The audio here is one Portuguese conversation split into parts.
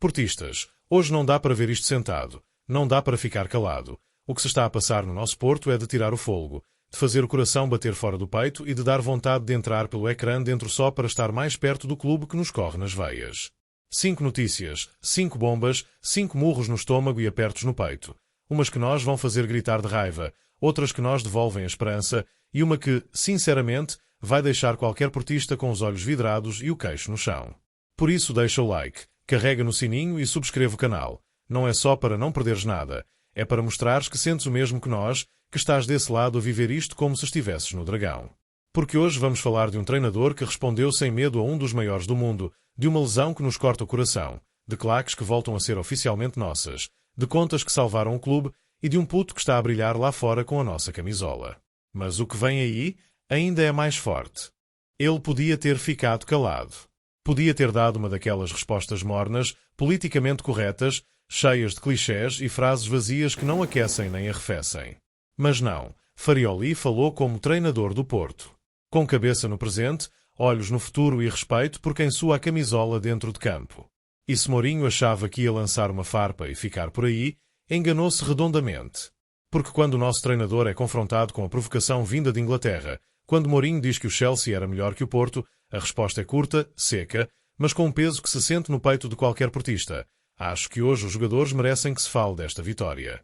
Portistas, hoje não dá para ver isto sentado, não dá para ficar calado. O que se está a passar no nosso Porto é de tirar o fôlego, de fazer o coração bater fora do peito e de dar vontade de entrar pelo ecrã dentro só para estar mais perto do clube que nos corre nas veias. 5 notícias, 5 bombas, 5 murros no estômago e apertos no peito. Umas que nós vão fazer gritar de raiva, outras que nós devolvem a esperança e uma que, sinceramente, vai deixar qualquer portista com os olhos vidrados e o queixo no chão. Por isso deixa o like, carrega no sininho e subscreve o canal. Não é só para não perderes nada, é para mostrares que sentes o mesmo que nós, que estás desse lado a viver isto como se estivesses no Dragão. Porque hoje vamos falar de um treinador que respondeu sem medo a um dos maiores do mundo, de uma lesão que nos corta o coração, de claques que voltam a ser oficialmente nossas, de contas que salvaram o clube e de um puto que está a brilhar lá fora com a nossa camisola. Mas o que vem aí ainda é mais forte. Ele podia ter ficado calado. Podia ter dado uma daquelas respostas mornas, politicamente corretas, cheias de clichés e frases vazias que não aquecem nem arrefecem. Mas não, Farioli falou como treinador do Porto. Com cabeça no presente, olhos no futuro e respeito por quem sua a camisola dentro de campo. E se Mourinho achava que ia lançar uma farpa e ficar por aí, enganou-se redondamente. Porque quando o nosso treinador é confrontado com a provocação vinda de Inglaterra, quando Mourinho diz que o Chelsea era melhor que o Porto, a resposta é curta, seca, mas com um peso que se sente no peito de qualquer portista. Acho que hoje os jogadores merecem que se fale desta vitória.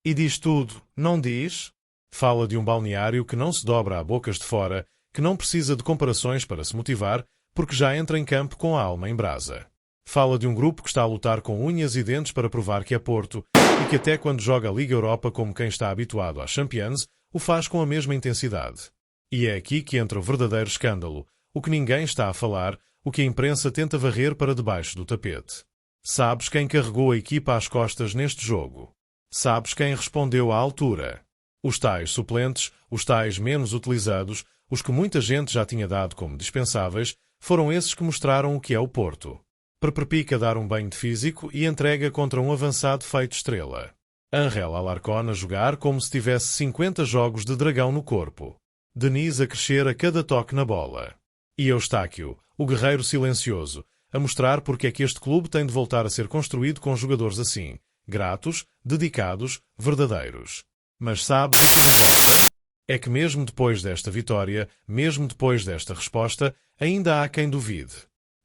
E diz tudo, não diz? Fala de um balneário que não se dobra a bocas de fora, que não precisa de comparações para se motivar, porque já entra em campo com a alma em brasa. Fala de um grupo que está a lutar com unhas e dentes para provar que é Porto, e que até quando joga a Liga Europa como quem está habituado à Champions, o faz com a mesma intensidade. E é aqui que entra o verdadeiro escândalo, o que ninguém está a falar, o que a imprensa tenta varrer para debaixo do tapete. Sabes quem carregou a equipa às costas neste jogo? Sabes quem respondeu à altura? Os tais suplentes, os tais menos utilizados, os que muita gente já tinha dado como dispensáveis, foram esses que mostraram o que é o Porto. Prepica dar um banho de físico e entrega contra um avançado feito estrela. Ángel Alarcón a jogar como se tivesse 50 jogos de dragão no corpo. Denis a crescer a cada toque na bola. E Eustáquio, o guerreiro silencioso, a mostrar porque é que este clube tem de voltar a ser construído com jogadores assim, gratos, dedicados, verdadeiros. Mas sabes o que me revolta? É que mesmo depois desta vitória, mesmo depois desta resposta, ainda há quem duvide.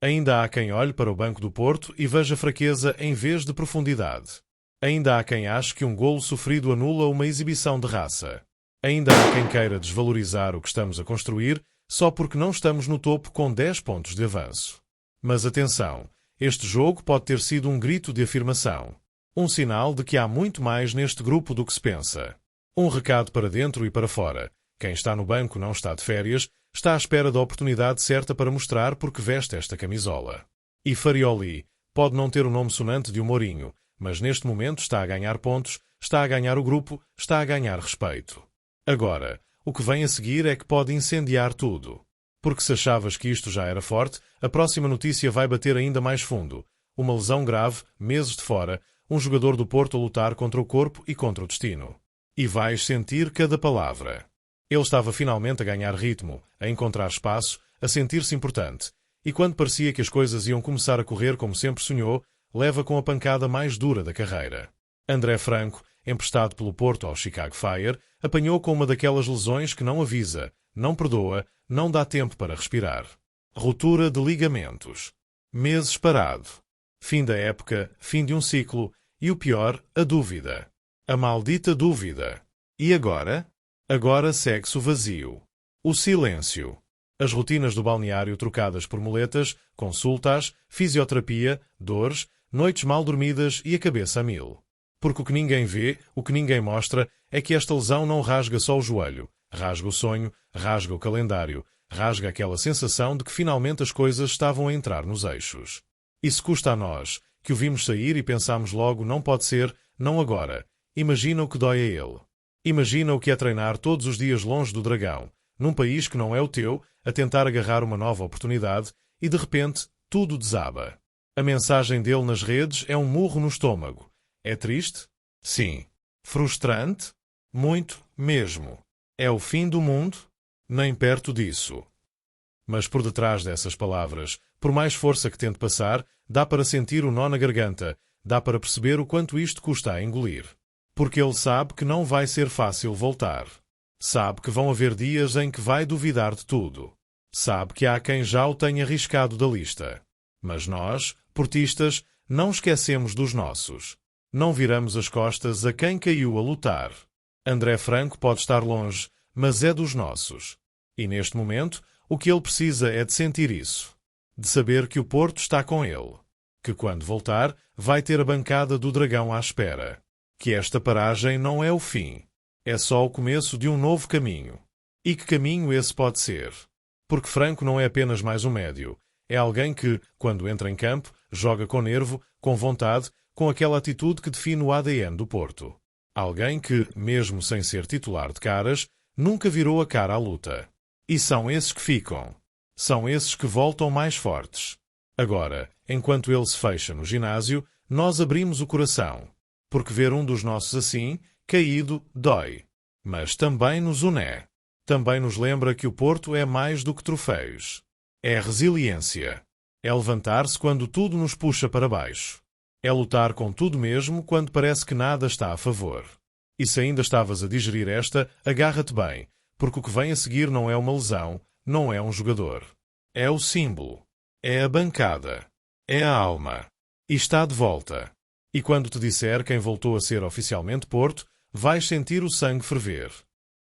Ainda há quem olhe para o banco do Porto e veja fraqueza em vez de profundidade. Ainda há quem ache que um golo sofrido anula uma exibição de raça. Ainda há quem queira desvalorizar o que estamos a construir só porque não estamos no topo com 10 pontos de avanço. Mas atenção, este jogo pode ter sido um grito de afirmação. Um sinal de que há muito mais neste grupo do que se pensa. Um recado para dentro e para fora. Quem está no banco não está de férias, está à espera da oportunidade certa para mostrar porque veste esta camisola. E Farioli pode não ter o nome sonante de um Mourinho, mas neste momento está a ganhar pontos, está a ganhar o grupo, está a ganhar respeito. Agora, o que vem a seguir é que pode incendiar tudo. Porque se achavas que isto já era forte, a próxima notícia vai bater ainda mais fundo. Uma lesão grave, meses de fora, um jogador do Porto a lutar contra o corpo e contra o destino. E vais sentir cada palavra. Ele estava finalmente a ganhar ritmo, a encontrar espaço, a sentir-se importante. E quando parecia que as coisas iam começar a correr como sempre sonhou, leva com a pancada mais dura da carreira. André Franco, emprestado pelo Porto ao Chicago Fire, apanhou com uma daquelas lesões que não avisa, não perdoa, não dá tempo para respirar. Ruptura de ligamentos. Meses parado. Fim da época, fim de um ciclo, e o pior, a dúvida. A maldita dúvida. E agora? Agora segue-se o vazio. O silêncio. As rotinas do balneário trocadas por muletas, consultas, fisioterapia, dores, noites mal dormidas e a cabeça a mil. Porque o que ninguém vê, o que ninguém mostra, é que esta lesão não rasga só o joelho, rasga o sonho, rasga o calendário, rasga aquela sensação de que finalmente as coisas estavam a entrar nos eixos. Isso custa a nós, que o vimos sair e pensámos logo não pode ser, não agora. Imagina o que dói a ele. Imagina o que é treinar todos os dias longe do Dragão, num país que não é o teu, a tentar agarrar uma nova oportunidade, e de repente tudo desaba. A mensagem dele nas redes é um murro no estômago. É triste? Sim. Frustrante? Muito, mesmo. É o fim do mundo? Nem perto disso. Mas por detrás dessas palavras, por mais força que tente passar, dá para sentir o nó na garganta, dá para perceber o quanto isto custa a engolir. Porque ele sabe que não vai ser fácil voltar. Sabe que vão haver dias em que vai duvidar de tudo. Sabe que há quem já o tenha riscado da lista. Mas nós, portistas, não esquecemos dos nossos. Não viramos as costas a quem caiu a lutar. André Franco pode estar longe, mas é dos nossos. E neste momento, o que ele precisa é de sentir isso. De saber que o Porto está com ele. Que quando voltar, vai ter a bancada do Dragão à espera. Que esta paragem não é o fim. É só o começo de um novo caminho. E que caminho esse pode ser? Porque Franco não é apenas mais um médio. É alguém que, quando entra em campo, joga com nervo, com vontade, com aquela atitude que define o ADN do Porto. Alguém que, mesmo sem ser titular de caras, nunca virou a cara à luta. E são esses que ficam. São esses que voltam mais fortes. Agora, enquanto ele se fecha no ginásio, nós abrimos o coração. Porque ver um dos nossos assim, caído, dói. Mas também nos une. Também nos lembra que o Porto é mais do que troféus. É resiliência. É levantar-se quando tudo nos puxa para baixo. É lutar com tudo mesmo quando parece que nada está a favor. E se ainda estavas a digerir esta, agarra-te bem, porque o que vem a seguir não é uma lesão, não é um jogador. É o símbolo. É a bancada. É a alma. E está de volta. E quando te disser quem voltou a ser oficialmente Porto, vais sentir o sangue ferver.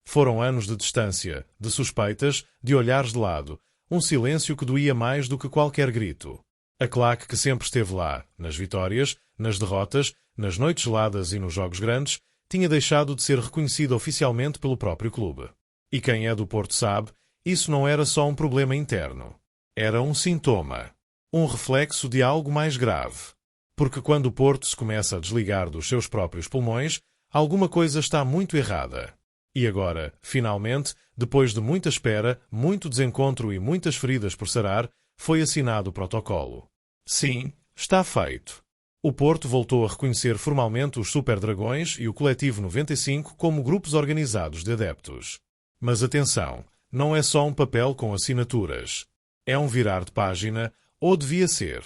Foram anos de distância, de suspeitas, de olhares de lado, um silêncio que doía mais do que qualquer grito. A claque que sempre esteve lá, nas vitórias, nas derrotas, nas noites geladas e nos jogos grandes, tinha deixado de ser reconhecida oficialmente pelo próprio clube. E quem é do Porto sabe, isso não era só um problema interno. Era um sintoma. Um reflexo de algo mais grave. Porque quando o Porto se começa a desligar dos seus próprios pulmões, alguma coisa está muito errada. E agora, finalmente, depois de muita espera, muito desencontro e muitas feridas por sarar, foi assinado o protocolo. Sim, está feito. O Porto voltou a reconhecer formalmente os Super Dragões e o Coletivo 95 como grupos organizados de adeptos. Mas atenção, não é só um papel com assinaturas. É um virar de página, ou devia ser.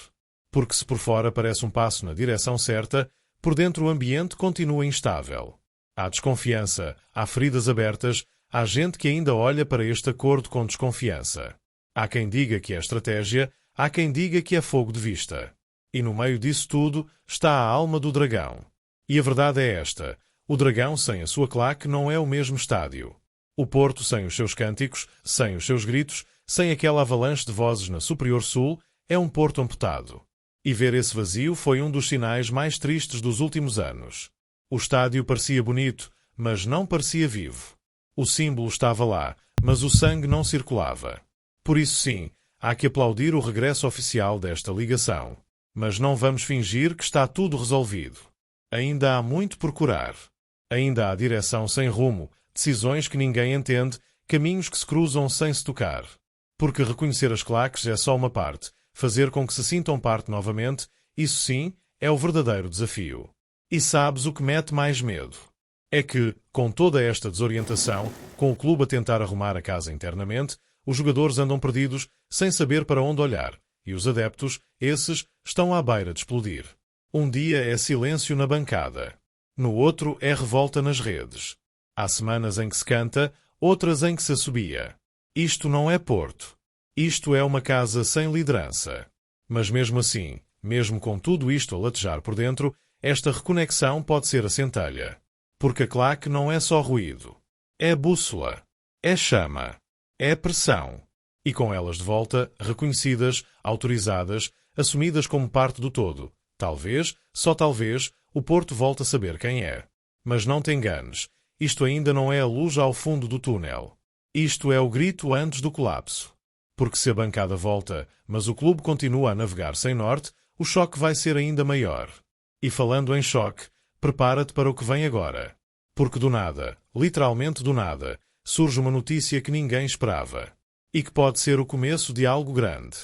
Porque se por fora parece um passo na direção certa, por dentro o ambiente continua instável. Há desconfiança, há feridas abertas, há gente que ainda olha para este acordo com desconfiança. Há quem diga que é estratégia, há quem diga que é fogo de vista. E no meio disso tudo está a alma do Dragão. E a verdade é esta: o Dragão sem a sua claque não é o mesmo estádio. O Porto sem os seus cânticos, sem os seus gritos, sem aquela avalanche de vozes na Superior Sul, é um Porto amputado. E ver esse vazio foi um dos sinais mais tristes dos últimos anos. O estádio parecia bonito, mas não parecia vivo. O símbolo estava lá, mas o sangue não circulava. Por isso sim, há que aplaudir o regresso oficial desta ligação. Mas não vamos fingir que está tudo resolvido. Ainda há muito por curar. Ainda há direção sem rumo, decisões que ninguém entende, caminhos que se cruzam sem se tocar. Porque reconhecer as claques é só uma parte, fazer com que se sintam parte novamente, isso sim, é o verdadeiro desafio. E sabes o que mete mais medo? É que, com toda esta desorientação, com o clube a tentar arrumar a casa internamente, os jogadores andam perdidos, sem saber para onde olhar, e os adeptos, esses, estão à beira de explodir. Um dia é silêncio na bancada. No outro é revolta nas redes. Há semanas em que se canta, outras em que se assobia. Isto não é Porto. Isto é uma casa sem liderança. Mas mesmo assim, mesmo com tudo isto a latejar por dentro, esta reconexão pode ser a centelha. Porque a claque não é só ruído. É bússola. É chama. É pressão. E com elas de volta, reconhecidas, autorizadas, assumidas como parte do todo, talvez, só talvez, o Porto volte a saber quem é. Mas não te enganes. Isto ainda não é a luz ao fundo do túnel. Isto é o grito antes do colapso. Porque se a bancada volta, mas o clube continua a navegar sem norte, o choque vai ser ainda maior. E falando em choque, prepara-te para o que vem agora. Porque do nada, literalmente do nada, surge uma notícia que ninguém esperava. E que pode ser o começo de algo grande.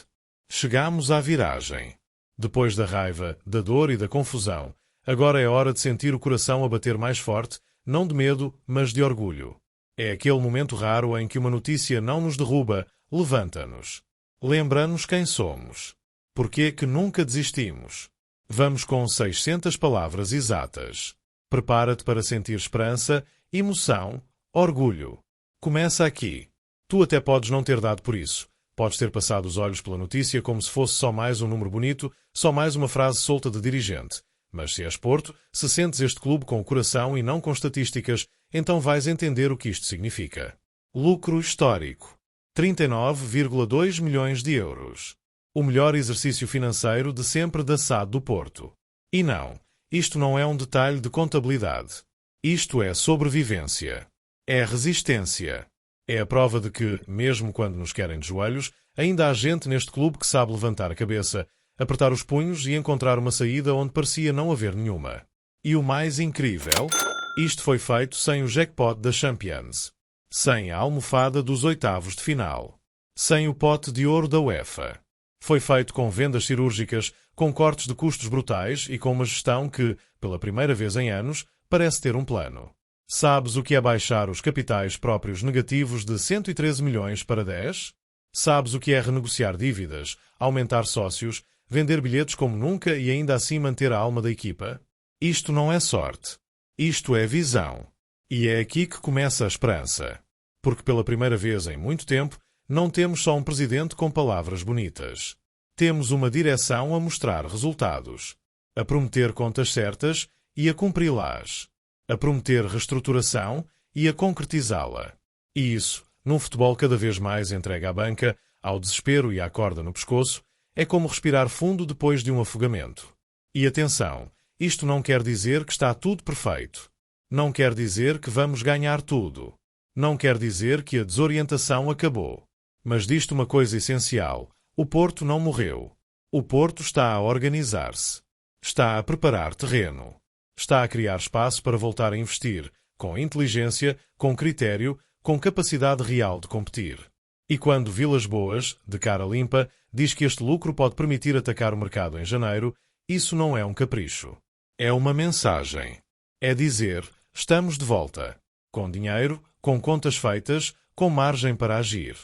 Chegamos à viragem. Depois da raiva, da dor e da confusão, agora é hora de sentir o coração a bater mais forte, não de medo, mas de orgulho. É aquele momento raro em que uma notícia não nos derruba, levanta-nos. Lembra-nos quem somos. Porquê que nunca desistimos? Vamos com 600 palavras exatas. Prepara-te para sentir esperança, emoção, orgulho. Começa aqui. Tu até podes não ter dado por isso. Podes ter passado os olhos pela notícia como se fosse só mais um número bonito, só mais uma frase solta de dirigente. Mas se és Porto, se sentes este clube com o coração e não com estatísticas, então vais entender o que isto significa. Lucro histórico. 39,2 milhões de euros. O melhor exercício financeiro de sempre da SAD do Porto. E não, isto não é um detalhe de contabilidade. Isto é sobrevivência. É resistência. É a prova de que, mesmo quando nos querem de joelhos, ainda há gente neste clube que sabe levantar a cabeça, apertar os punhos e encontrar uma saída onde parecia não haver nenhuma. E o mais incrível? Isto foi feito sem o jackpot da Champions. Sem a almofada dos oitavos de final. Sem o pote de ouro da UEFA. Foi feito com vendas cirúrgicas, com cortes de custos brutais e com uma gestão que, pela primeira vez em anos, parece ter um plano. Sabes o que é baixar os capitais próprios negativos de 113 milhões para 10? Sabes o que é renegociar dívidas, aumentar sócios, vender bilhetes como nunca e ainda assim manter a alma da equipa? Isto não é sorte. Isto é visão. E é aqui que começa a esperança. Porque pela primeira vez em muito tempo, não temos só um presidente com palavras bonitas. Temos uma direção a mostrar resultados. A prometer contas certas e a cumpri-las. A prometer reestruturação e a concretizá-la. E isso, num futebol cada vez mais entregue à banca, ao desespero e à corda no pescoço, é como respirar fundo depois de um afogamento. E atenção, isto não quer dizer que está tudo perfeito. Não quer dizer que vamos ganhar tudo. Não quer dizer que a desorientação acabou. Mas disto uma coisa essencial. O Porto não morreu. O Porto está a organizar-se. Está a preparar terreno. Está a criar espaço para voltar a investir, com inteligência, com critério, com capacidade real de competir. E quando Vilas Boas, de cara limpa, diz que este lucro pode permitir atacar o mercado em janeiro, isso não é um capricho. É uma mensagem. É dizer, estamos de volta. Com dinheiro, com contas feitas, com margem para agir.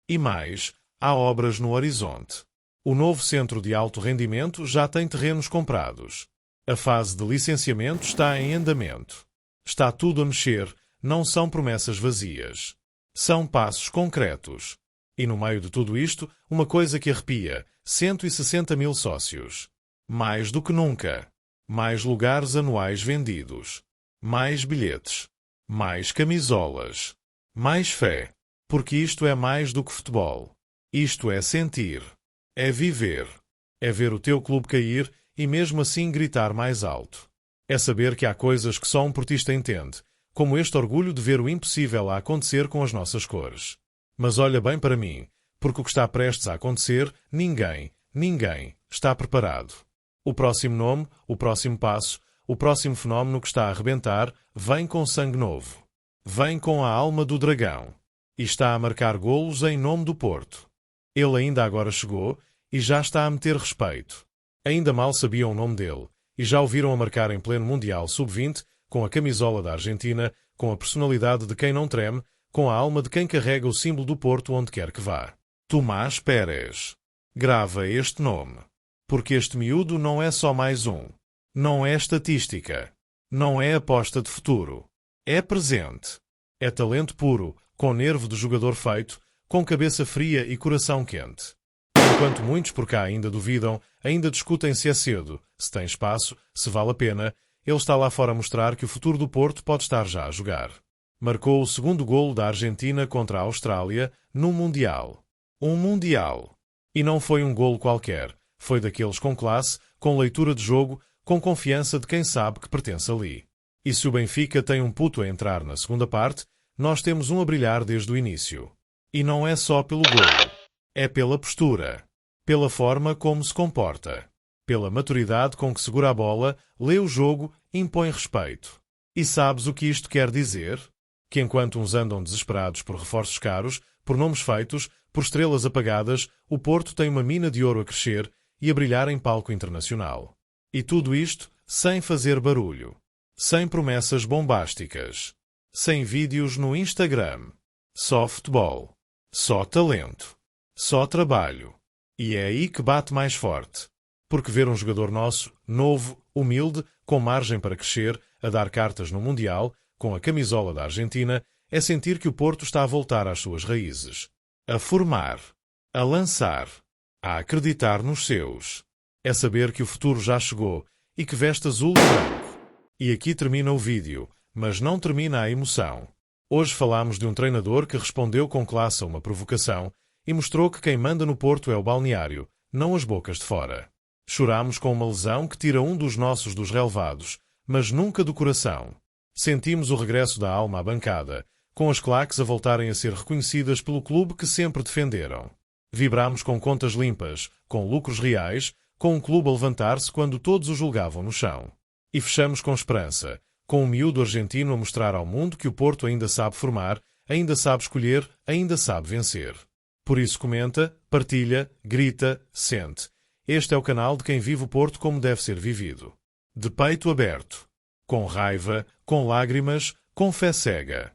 E mais, há obras no horizonte. O novo centro de alto rendimento já tem terrenos comprados. A fase de licenciamento está em andamento. Está tudo a mexer, não são promessas vazias. São passos concretos. E no meio de tudo isto, uma coisa que arrepia, 160 mil sócios. Mais do que nunca. Mais lugares anuais vendidos. Mais bilhetes. Mais camisolas. Mais fé. Porque isto é mais do que futebol. Isto é sentir. É viver. É ver o teu clube cair e mesmo assim gritar mais alto. É saber que há coisas que só um portista entende, como este orgulho de ver o impossível a acontecer com as nossas cores. Mas olha bem para mim, porque o que está prestes a acontecer, ninguém está preparado. O próximo nome, o próximo passo, o próximo fenómeno que está a arrebentar, vem com sangue novo. Vem com a alma do dragão. E está a marcar golos em nome do Porto. Ele ainda agora chegou e já está a meter respeito. Ainda mal sabiam o nome dele e já o viram a marcar em pleno Mundial Sub-20, com a camisola da Argentina, com a personalidade de quem não treme, com a alma de quem carrega o símbolo do Porto onde quer que vá. Tomás Pérez. Grava este nome. Porque este miúdo não é só mais um. Não é estatística. Não é aposta de futuro. É presente. É talento puro, com nervo de jogador feito, com cabeça fria e coração quente. Enquanto muitos por cá ainda duvidam, ainda discutem se é cedo, se tem espaço, se vale a pena, ele está lá fora a mostrar que o futuro do Porto pode estar já a jogar. Marcou o segundo golo da Argentina contra a Austrália num Mundial. Um Mundial. E não foi um golo qualquer. Foi daqueles com classe, com leitura de jogo, com confiança de quem sabe que pertence ali. E se o Benfica tem um puto a entrar na segunda parte, nós temos um a brilhar desde o início. E não é só pelo golo. É pela postura. Pela forma como se comporta. Pela maturidade com que segura a bola, lê o jogo, impõe respeito. E sabes o que isto quer dizer? Que enquanto uns andam desesperados por reforços caros, por nomes feitos, por estrelas apagadas, o Porto tem uma mina de ouro a crescer e a brilhar em palco internacional. E tudo isto sem fazer barulho. Sem promessas bombásticas. Sem vídeos no Instagram. Só futebol. Só talento. Só trabalho. E é aí que bate mais forte. Porque ver um jogador nosso, novo, humilde, com margem para crescer, a dar cartas no Mundial, com a camisola da Argentina, é sentir que o Porto está a voltar às suas raízes. A formar. A lançar. A acreditar nos seus. É saber que o futuro já chegou e que veste azul e branco. E aqui termina o vídeo, mas não termina a emoção. Hoje falamos de um treinador que respondeu com classe a uma provocação e mostrou que quem manda no Porto é o balneário, não as bocas de fora. Choramos com uma lesão que tira um dos nossos dos relevados, mas nunca do coração. Sentimos o regresso da alma à bancada, com as claques a voltarem a ser reconhecidas pelo clube que sempre defenderam. Vibramos com contas limpas, com lucros reais, com um clube a levantar-se quando todos o julgavam no chão. E fechamos com esperança, com um miúdo argentino a mostrar ao mundo que o Porto ainda sabe formar, ainda sabe escolher, ainda sabe vencer. Por isso comenta, partilha, grita, sente. Este é o canal de quem vive o Porto como deve ser vivido. De peito aberto. Com raiva, com lágrimas, com fé cega.